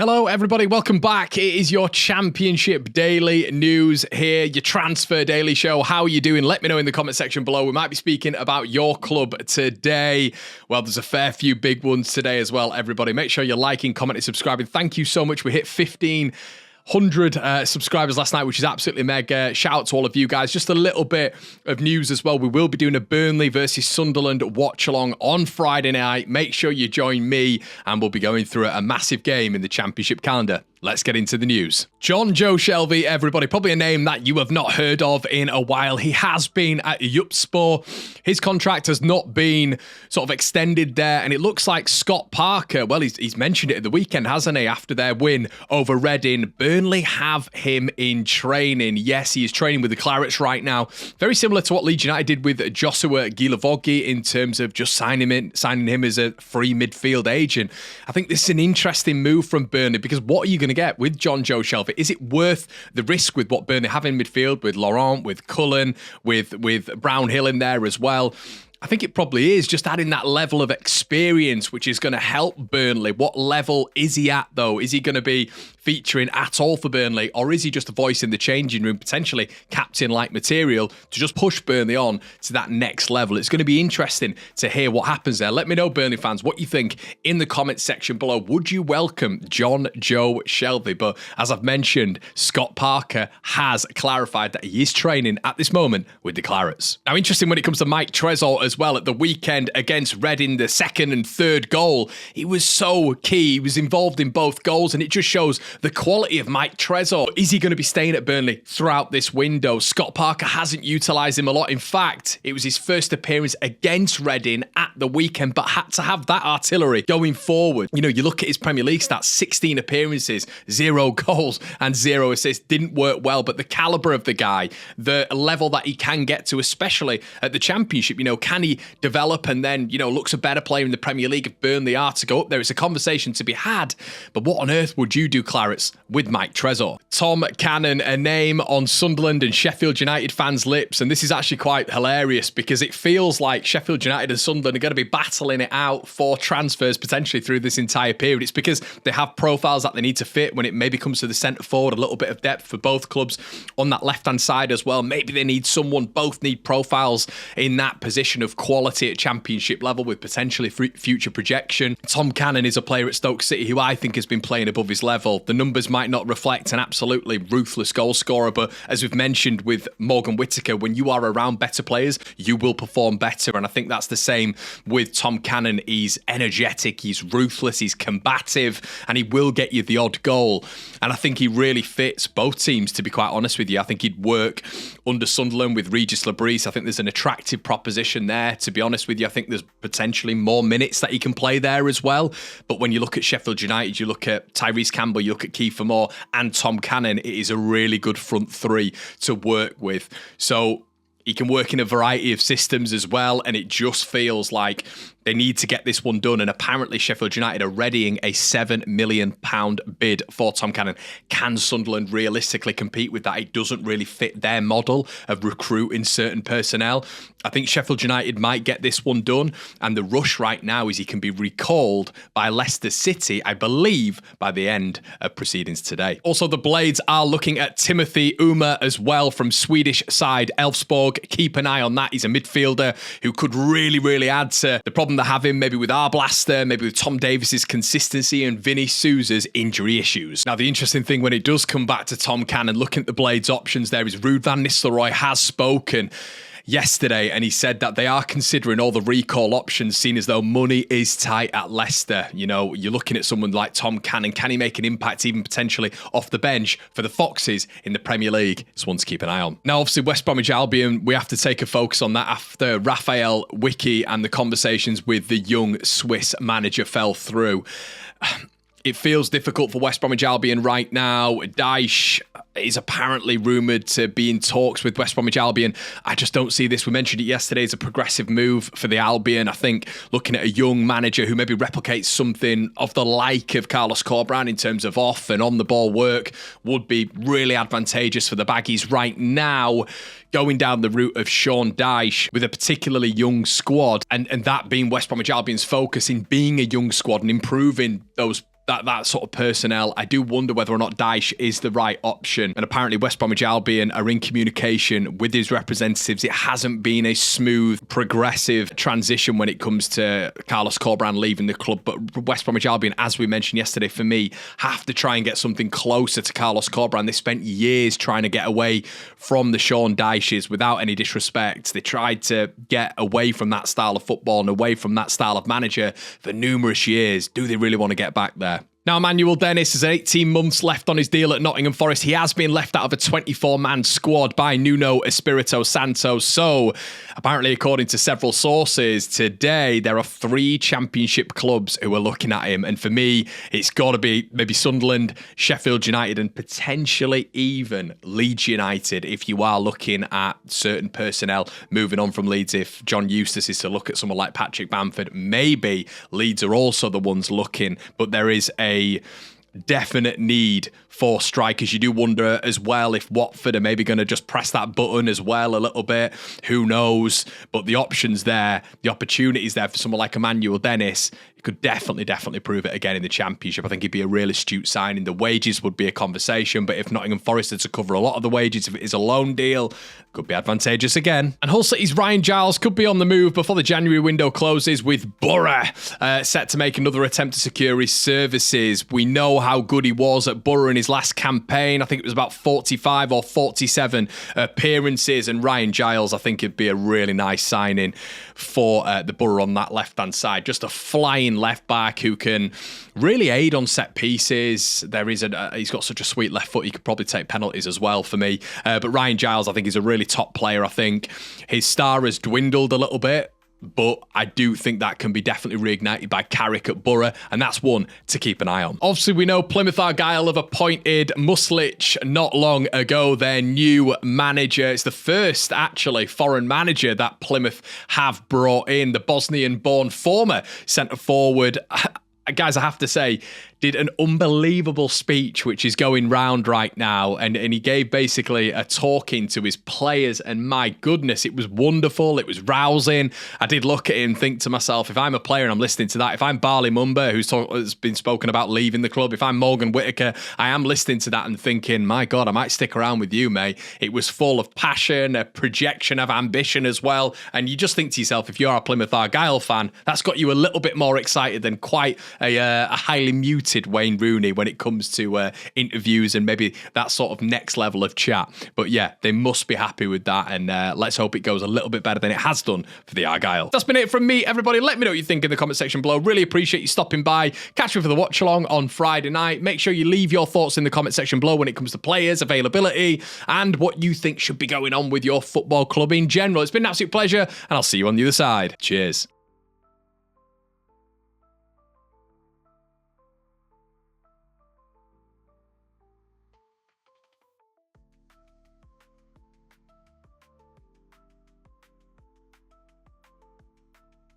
Hello everybody, welcome back. It is your Championship Daily News here, your Transfer Daily Show. How are you doing? Let me know in the comment section below. We might be speaking about your club today. Well, there's a fair few big ones today as well, everybody. Make sure you're liking, commenting, subscribing. Thank you so much. We hit 1,500 subscribers last night, which is absolutely mega. Shout out to all of you guys. Just a little bit of news as well. We will be doing a Burnley versus Sunderland watch along on Friday night. Make sure you join me and we'll be going through a massive game in the Championship calendar. Let's get into the news. John Joe Shelby, everybody, probably a name that you have not heard of in a while. He has been at Yupspor. His contract has not been sort of extended there, and it looks like Scott Parker, well, he's mentioned it at the weekend, hasn't he, after their win over Reading. Burnley have him in training. Yes, he is training with the Clarets right now. Very similar to what Leeds United did with Joshua Gilavogi in terms of just signing him as a free midfield agent. I think this is an interesting move from Burnley, because what are you going to get with John Joe Shelby? Is it worth the risk with what Burnley have in midfield, with Laurent, with Cullen, with Brownhill in there as well? I think it probably is, just adding that level of experience, which is going to help Burnley. What level is he at, though? Is he going to be featuring at all for Burnley, or is he just a voice in the changing room, potentially captain-like material to just push Burnley on to that next level? It's going to be interesting to hear what happens there. Let me know, Burnley fans, what you think in the comment section below. Would you welcome John Joe Shelby? But as I've mentioned, Scott Parker has clarified that he is training at this moment with the Clarets. Now, interesting when it comes to Mike Tresor as well. At the weekend against Reading, the second and third goal, he was so key. He was involved in both goals, and it just shows the quality of Mike Tresor. Is he going to be staying at Burnley throughout this window? Scott Parker hasn't utilised him a lot. In fact, it was his first appearance against Reading at the weekend, but had to have that artillery going forward. You know, you look at his Premier League stats, 16 appearances, 0 goals and 0 assists. Didn't work well, but the calibre of the guy, the level that he can get to, especially at the Championship, you know, can he develop and then, you know, looks a better player in the Premier League if Burnley are to go up there? It's a conversation to be had. But what on earth would you do, Clarets, with Mike Tresor? Tom Cannon, a name on Sunderland and Sheffield United fans' lips, and this is actually quite hilarious because it feels like Sheffield United and Sunderland are going to be battling it out for transfers potentially through this entire period. It's because they have profiles that they need to fit when it maybe comes to the centre forward, a little bit of depth for both clubs on that left-hand side as well. Maybe they need someone, both need profiles in that position of quality at Championship level with potentially future projection. Tom Cannon is a player at Stoke City who I think has been playing above his level. The numbers might not reflect an absolutely ruthless goal scorer, but as we've mentioned with Morgan Whittaker, when you are around better players, you will perform better, and I think that's the same with Tom Cannon. He's energetic, he's ruthless, he's combative, and he will get you the odd goal, and I think he really fits both teams, to be quite honest with you. I think he'd work under Sunderland with Regis Labrise. I think there's an attractive proposition there, to be honest with you. I think there's potentially more minutes that he can play there as well. But when you look at Sheffield United, you look at Tyrese Campbell, you look at Kiefer Moore and Tom Cannon, it is a really good front three to work with. So he can work in a variety of systems as well, and it just feels like they need to get this one done. And apparently Sheffield United are readying a £7 million bid for Tom Cannon. Can Sunderland realistically compete with that? It doesn't really fit their model of recruiting certain personnel. I think Sheffield United might get this one done, and the rush right now is he can be recalled by Leicester City, I believe, by the end of proceedings today. Also, the Blades are looking at Timothy Uma as well from Swedish side Elfsborg. Keep an eye on that. He's a midfielder who could really add to the problem they have him, maybe with Arblaster, maybe with Tom Davis's consistency and Vinny Souza's injury issues. Now, the interesting thing when it does come back to Tom Cannon, looking at the Blades options there, is Ruud van Nistelrooy has spoken yesterday, and he said that they are considering all the recall options, seen as though money is tight at Leicester. You know, you're looking at someone like Tom Cannon. Can he make an impact, even potentially off the bench for the Foxes in the Premier League? It's one to keep an eye on. Now, obviously, West Bromwich Albion, we have to take a focus on that after Raphael Wicki and the conversations with the young Swiss manager fell through. It feels difficult for West Bromwich Albion right now. Dyche is apparently rumoured to be in talks with West Bromwich Albion. I just don't see this. We mentioned it yesterday as a progressive move for the Albion. I think looking at a young manager who maybe replicates something of the like of Carlos Corberán in terms of off and on the ball work would be really advantageous for the Baggies right now. Going down the route of Sean Dyche with a particularly young squad, and that being West Bromwich Albion's focus in being a young squad and improving that sort of personnel. I do wonder whether or not Dyche is the right option. And apparently West Bromwich Albion are in communication with his representatives. It hasn't been a smooth, progressive transition when it comes to Carlos Corberán leaving the club. But West Bromwich Albion, as we mentioned yesterday, for me, have to try and get something closer to Carlos Corberán. They spent years trying to get away from the Sean Dyches, without any disrespect. They tried to get away from that style of football and away from that style of manager for numerous years. Do they really want to get back there? Now, Emanuel Dennis has 18 months left on his deal at Nottingham Forest. He has been left out of a 24-man squad by Nuno Espirito Santo. So, apparently, according to several sources, today there are 3 championship clubs who are looking at him. And for me, it's got to be maybe Sunderland, Sheffield United, and potentially even Leeds United if you are looking at certain personnel moving on from Leeds. If John Eustace is to look at someone like Patrick Bamford, maybe Leeds are also the ones looking. But there is a definite need for strikers. You do wonder as well if Watford are maybe going to just press that button as well a little bit. Who knows? But the options there, the opportunities there for someone like Emanuel Dennis, he could definitely prove it again in the Championship. I think he'd be a real astute signing. The wages would be a conversation, but if Nottingham Forest had to cover a lot of the wages, if it is a loan deal, could be advantageous again. And Hull City's Ryan Giles could be on the move before the January window closes, with Borough set to make another attempt to secure his services. We know how good he was at Borough in his last campaign. I think it was about 45 or 47 appearances, and Ryan Giles, I think it'd be a really nice signing for the Borough on that left-hand side. Just a flying left back who can really aid on set pieces. He's got such a sweet left foot, he could probably take penalties as well for me. But Ryan Giles, I think, is a really top player. I think his star has dwindled a little bit, but I do think that can be definitely reignited by Carrick at Borough, and that's one to keep an eye on. Obviously, we know Plymouth Argyle have appointed Muslic not long ago, their new manager. It's the first, actually, foreign manager that Plymouth have brought in. The Bosnian-born former centre-forward, guys, I have to say, did an unbelievable speech, which is going round right now. And he gave basically a talking to his players. And my goodness, it was wonderful. It was rousing. I did look at it and think to myself, if I'm a player and I'm listening to that, if I'm Barley Mumba, has been spoken about leaving the club, if I'm Morgan Whittaker, I am listening to that and thinking, my God, I might stick around with you, mate. It was full of passion, a projection of ambition as well. And you just think to yourself, if you're a Plymouth Argyle fan, that's got you a little bit more excited than quite a highly muted Wayne Rooney when it comes to interviews and maybe that sort of next level of chat. But yeah, they must be happy with that, and let's hope it goes a little bit better than it has done for the Argyle. That's been it from me, everybody. Let me know what you think in the comment section below. Really appreciate you stopping by. Catch me for the watch along on Friday night. Make sure you leave your thoughts in the comment section below when it comes to players, availability, and what you think should be going on with your football club in general. It's been an absolute pleasure, and I'll see you on the other side. Cheers.